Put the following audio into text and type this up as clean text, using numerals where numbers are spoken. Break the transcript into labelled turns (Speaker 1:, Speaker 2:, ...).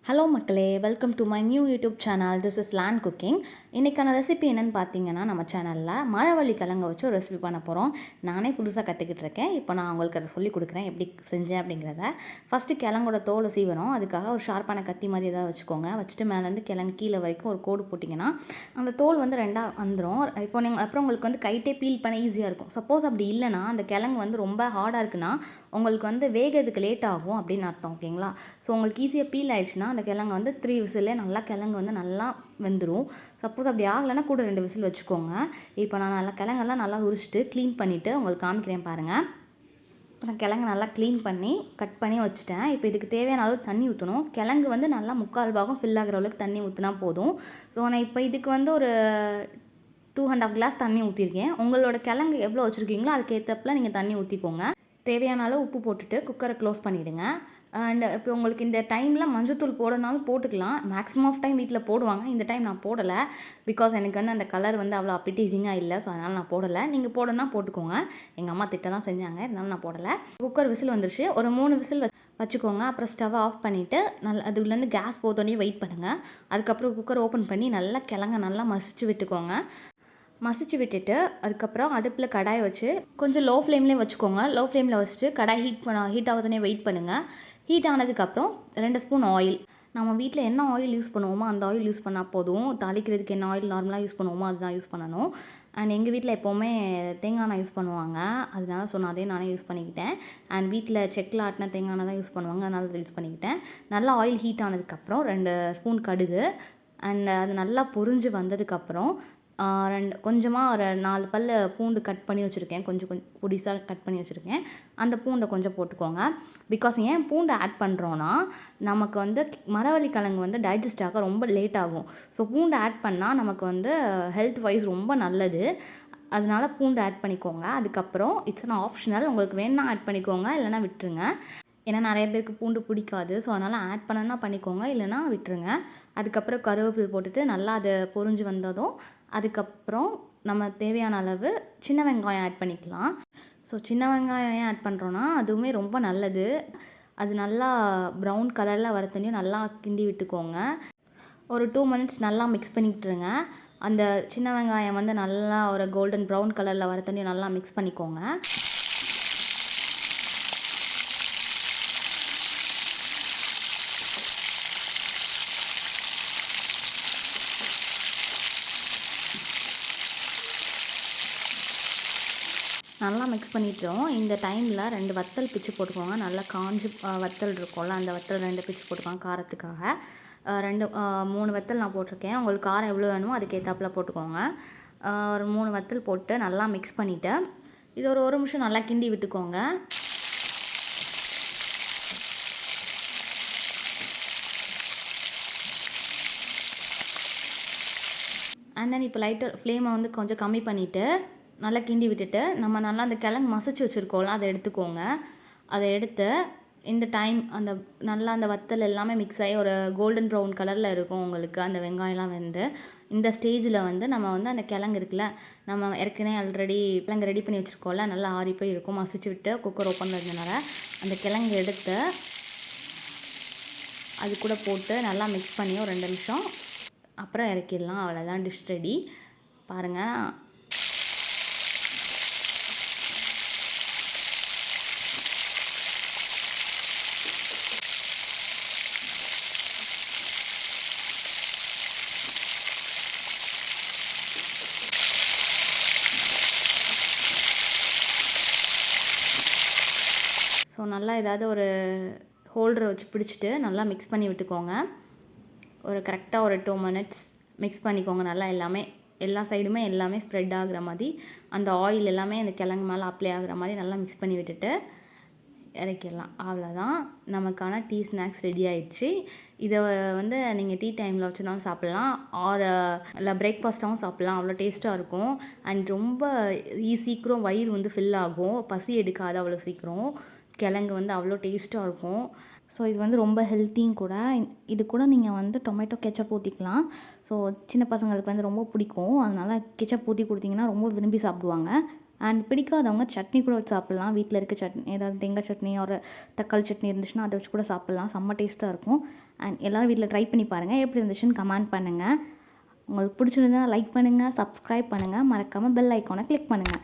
Speaker 1: Hello மக்களே, welcome to my new YouTube channel. This is land cooking. இன்றைக்கான recipe என்னென்னு பார்த்தீங்கன்னா, நம்ம சேனலில் மரவள்ளி கிழங்க வச்சு ஒரு ரெசிபி பண்ண போகிறோம். நானே புதுசாக கற்றுக்கிட்டு இருக்கேன். இப்போ நான் உங்களுக்கு அதை சொல்லிக் கொடுக்குறேன் எப்படி செஞ்சேன் அப்படிங்கிறத. ஃபஸ்ட்டு கிழங்கோட தோலை சீவணும். அதுக்காக ஒரு ஷார்ப்பான கத்தி மாதிரி ஏதாவது வச்சுக்கோங்க. வச்சுட்டு மேலேருந்து கிழங்கு கீழே வரைக்கும் ஒரு கோடு போட்டிங்கன்னா அந்த தோல் வந்து ரெண்டாக வந்துடும். இப்போ நீங்கள் அப்புறம் உங்களுக்கு வந்து கைட்டே பீல் பண்ண ஈஸியாக இருக்கும். சப்போஸ் அப்படி இல்லைனா அந்த கிழங்கு வந்து ரொம்ப ஹார்டாக இருக்குன்னா உங்களுக்கு வந்து வேகிறதுக்கு லேட் ஆகும் அப்படின்னு அர்த்தம். ஓகேங்களா? ஸோ உங்களுக்கு ஈஸியாக பீல் ஆயிடுச்சுன்னா அந்த கிழங்கு வந்து 3 விசிலே நல்லா கிழங்கு வந்து நல்லா வெந்துடும். சப்போஸ் அப்படி ஆகலைன்னா கூட 2 விசில் வச்சுக்கோங்க. இப்போ நான் நல்லா கிழங்கெல்லாம் நல்லா உரிச்சிட்டு க்ளீன் பண்ணிவிட்டு உங்களுக்கு காமிக்கிறேன் பாருங்கள். இப்போ நான் கிழங்கு நல்லா க்ளீன் பண்ணி கட் பண்ணி வச்சுட்டேன். இப்போ இதுக்கு தேவையான அளவு தண்ணி ஊற்றணும். கிழங்கு வந்து நல்லா 3/4 பாகம் ஃபில் ஆகிற அளவுக்கு தண்ணி ஊற்றினா போதும். ஸோ நான் இப்போ இதுக்கு வந்து ஒரு 2.5 கிளாஸ் தண்ணி ஊற்றிருக்கேன். உங்களோட கிழங்கு எவ்வளோ வச்சுருக்கீங்களோ அதுக்கேற்றப்பில் நீங்கள் தண்ணி ஊற்றிக்கோங்க. தேவையான அளவு உப்பு போட்டுட்டு குக்கரை க்ளோஸ் பண்ணிவிடுங்க. அண்ட் இப்போ உங்களுக்கு இந்த டைமில் மஞ்சத்தூள் போடனாலும் போட்டுக்கலாம். மேக்ஸிமம் ஆஃப் டைம் வீட்டில் போடுவாங்க. இந்த டைம் நான் போடலை. பிகாஸ் எனக்கு வந்து அந்த கலர் வந்து அவ்வளோ அப்பிடைசிங்காக இல்லை. ஸோ அதனால் நான் போடலை. நீங்கள் போடணும்னா போட்டுக்கோங்க. எங்கள் அம்மா திட்ட தான் செஞ்சாங்க, இருந்தாலும் நான் போடலை. குக்கர் விசில் வந்துருச்சு. ஒரு 3 விசில் வச்சுக்கோங்க. அப்புறம் ஸ்டவ்வை ஆஃப் பண்ணிவிட்டு நல்லா அதுலேருந்து கேஸ் போத்தோடனே வெயிட் பண்ணுங்கள். அதுக்கப்புறம் குக்கர் ஓப்பன் பண்ணி நல்லா கிழங்க நல்லா மசிச்சு விட்டுக்கோங்க. மசிச்சு விட்டுட்டு அதுக்கப்புறம் அடுப்பில் கடாயை வச்சு கொஞ்சம் லோ ஃப்ளேம்லேயே வச்சுக்கோங்க. லோ ஃப்ளேமில் வச்சுட்டு கடாய் ஹீட் ஆகுதுனே வெயிட் பண்ணுங்கள். ஹீட் ஆனதுக்கப்புறம் 2 ஸ்பூன் ஆயில். நம்ம வீட்டில் என்ன ஆயில் யூஸ் பண்ணுவோமோ அந்த ஆயில் யூஸ் பண்ணால் போதும். தாளிக்கிறதுக்கு என்ன ஆயில் நார்மலாக யூஸ் பண்ணுவோமோ அதுதான் யூஸ் பண்ணணும். அண்ட் எங்கள் வீட்டில் எப்போவுமே தேங்காய் எண்ணெய் யூஸ் பண்ணுவாங்க. அதனால அதே நானே யூஸ் பண்ணிக்கிட்டேன். அண்ட் வீட்டில் செக்கில் ஆட்டின தேங்காய் எண்ணெய் தான் யூஸ் பண்ணுவாங்க. அதனால அதை யூஸ் பண்ணிக்கிட்டேன். நல்லா ஆயில் ஹீட் ஆனதுக்கப்புறம் 2 ஸ்பூன் கடுகு. அண்ட் அது நல்லா பொரிஞ்சு வந்ததுக்கப்புறம் கொஞ்சமாக ஒரு 4 பல் பூண்டு கட் பண்ணி வச்சுருக்கேன். கொஞ்சம் பொடிசாக கட் பண்ணி வச்சுருக்கேன். அந்த பூண்டை கொஞ்சம் போட்டுக்கோங்க. பிகாஸ் ஏன் பூண்டை ஆட் பண்ணுறோன்னா நமக்கு வந்து மரவள்ளி கிழங்கு வந்து டைஜஸ்ட் ஆக ரொம்ப லேட் ஆகும். ஸோ பூண்டை ஆட் பண்ணால் நமக்கு வந்து ஹெல்த் வைஸ் ரொம்ப நல்லது. அதனால பூண்டு ஆட் பண்ணிக்கோங்க. அதுக்கப்புறம் இட்ஸ் அன் ஆப்ஷனல். உங்களுக்கு வேணுன்னா ஆட் பண்ணிக்கோங்க, இல்லைனா விட்டுருங்க. ஏன்னா நிறைய பேருக்கு பூண்டு பிடிக்காது. ஸோ அதனால் ஆட் பண்ணணுன்னா பண்ணிக்கோங்க, இல்லைனா விட்டுருங்க. அதுக்கப்புறம் கருவேப்பிலை போட்டுட்டு நல்லா அதை பொரிஞ்சு வந்ததும் அதுக்கப்புறம் நம்ம தேவையான அளவு சின்ன வெங்காயம் ஆட் பண்ணிக்கலாம். ஸோ சின்ன வெங்காயம் ஏன் ஆட் பண்ணுறோன்னா அதுவுமே ரொம்ப நல்லது. அது நல்லா ப்ரௌன் கலரில் வரத்தனையும் நல்லா கிண்டி விட்டுக்கோங்க. ஒரு 2 மினிட்ஸ் நல்லா மிக்ஸ் பண்ணிக்கிட்டுருங்க. அந்த சின்ன வெங்காயம் வந்து நல்லா ஒரு கோல்டன் ப்ரௌன் கலரில் வரத்தனையும் நல்லா மிக்ஸ் பண்ணிக்கோங்க. நல்லா மிக்ஸ் பண்ணிட்டோம். இந்த டைமில் 2 வத்தல் பிச்சு போட்டுக்கோங்க. நல்லா காஞ்சு வத்தல் இருக்கும்ல, அந்த வத்தல் 2 பிச்சு போட்டுக்கோங்க காரத்துக்காக. 3 வத்தல் நான் போட்டிருக்கேன். உங்களுக்கு காரம் எவ்வளோ வேணுமோ அதுக்கேற்றாப்புல போட்டுக்கோங்க. ஒரு 3 வத்தல் போட்டு நல்லா மிக்ஸ் பண்ணிவிட்டு இது ஒரு 1 நிமிஷம் நல்லா கிண்டி விட்டுக்கோங்க. அண்ட் தென் இப்போ லைட்டாக ஃப்ளேமை வந்து கொஞ்சம் கம்மி பண்ணிவிட்டு நல்லா கிண்டி விட்டுட்டு நம்ம நல்லா அந்த கிழங்கு மசிச்சு வச்சுருக்கோம்ல அதை எடுத்துக்கோங்க. அதை எடுத்து இந்த டைம் நல்லா அந்த வத்தல் எல்லாமே மிக்ஸ் ஆகி ஒரு கோல்டன் ப்ரௌன் கலரில் இருக்கும் உங்களுக்கு அந்த வெங்காயம்லாம் வெந்து. இந்த ஸ்டேஜில் வந்து நம்ம வந்து அந்த கிழங்கு இருக்குல்ல, நம்ம ஏற்கனவே ஆல்ரெடி கிழங்கு ரெடி பண்ணி வச்சுருக்கோம்ல, நல்லா ஆறி போய் இருக்கும். மசிச்சு விட்டு குக்கர் ஓப்பன் பண்ணதுனால அந்த கிழங்கு எடுத்து அது கூட போட்டு நல்லா மிக்ஸ் பண்ணி ஒரு 2 நிமிஷம் அப்புறம் இறக்கிடலாம். அவ்வளோதான், டிஷ் ரெடி. பாருங்கள். ஸோ நல்லா ஏதாவது ஒரு ஹோல்டரை வச்சு பிடிச்சிட்டு நல்லா மிக்ஸ் பண்ணி விட்டுக்கோங்க. ஒரு கரெக்டாக ஒரு 2 மினிட்ஸ் மிக்ஸ் பண்ணிக்கோங்க. நல்லா எல்லா சைடுமே எல்லாமே ஸ்ப்ரெட் ஆகுற மாதிரி அந்த ஆயில் எல்லாமே அந்த கிழங்கு மேலே அப்ளை ஆகுற மாதிரி நல்லா மிக்ஸ் பண்ணி விட்டுட்டு இறக்கிடலாம். அவ்வளோதான், நமக்கான டீ ஸ்நாக்ஸ் ரெடி ஆகிடுச்சு. இதை வந்து நீங்கள் டீ டைமில் வச்சுனாலும் சாப்பிட்லாம், இல்லை பிரேக்ஃபாஸ்ட்டாகவும் சாப்பிட்லாம். அவ்வளோ டேஸ்ட்டாக இருக்கும். அண்ட் ரொம்ப சீக்கிரம் வயிறு வந்து ஃபில் ஆகும். பசி எடுக்காது அவ்வளோ சீக்கிரம். கிழங்கு வந்து அவ்வளோ டேஸ்ட்டாக இருக்கும். ஸோ இது வந்து ரொம்ப ஹெல்த்தியும் கூட. இது கூட நீங்கள் வந்து டொமேட்டோ கெச்சப் ஊற்றிக்கலாம். ஸோ சின்ன பசங்களுக்கு வந்து ரொம்ப பிடிக்கும். அதனால் கெச்சப் ஊற்றி கொடுத்தீங்கன்னா ரொம்ப விரும்பி சாப்பிடுவாங்க. அண்ட் பிடிக்காதவங்க சட்னி கூட வச்சு சாப்பிட்லாம். வீட்டில் இருக்க சட்னி, ஏதாவது தேங்காய் சட்னி ஒரு தக்காளி சட்னி இருந்துச்சுன்னா அதை வச்சு கூட சாப்பிட்லாம். செம்ம டேஸ்ட்டாக இருக்கும். அண்ட் எல்லோரும் வீட்டில் ட்ரை பண்ணி பாருங்கள். எப்படி இருந்துச்சுன்னு கமெண்ட் பண்ணுங்கள். உங்களுக்கு பிடிச்சிருந்தா லைக் பண்ணுங்கள், சப்ஸ்கிரைப் பண்ணுங்கள், மறக்காமல் பெல் ஐக்கானை கிளிக் பண்ணுங்கள்.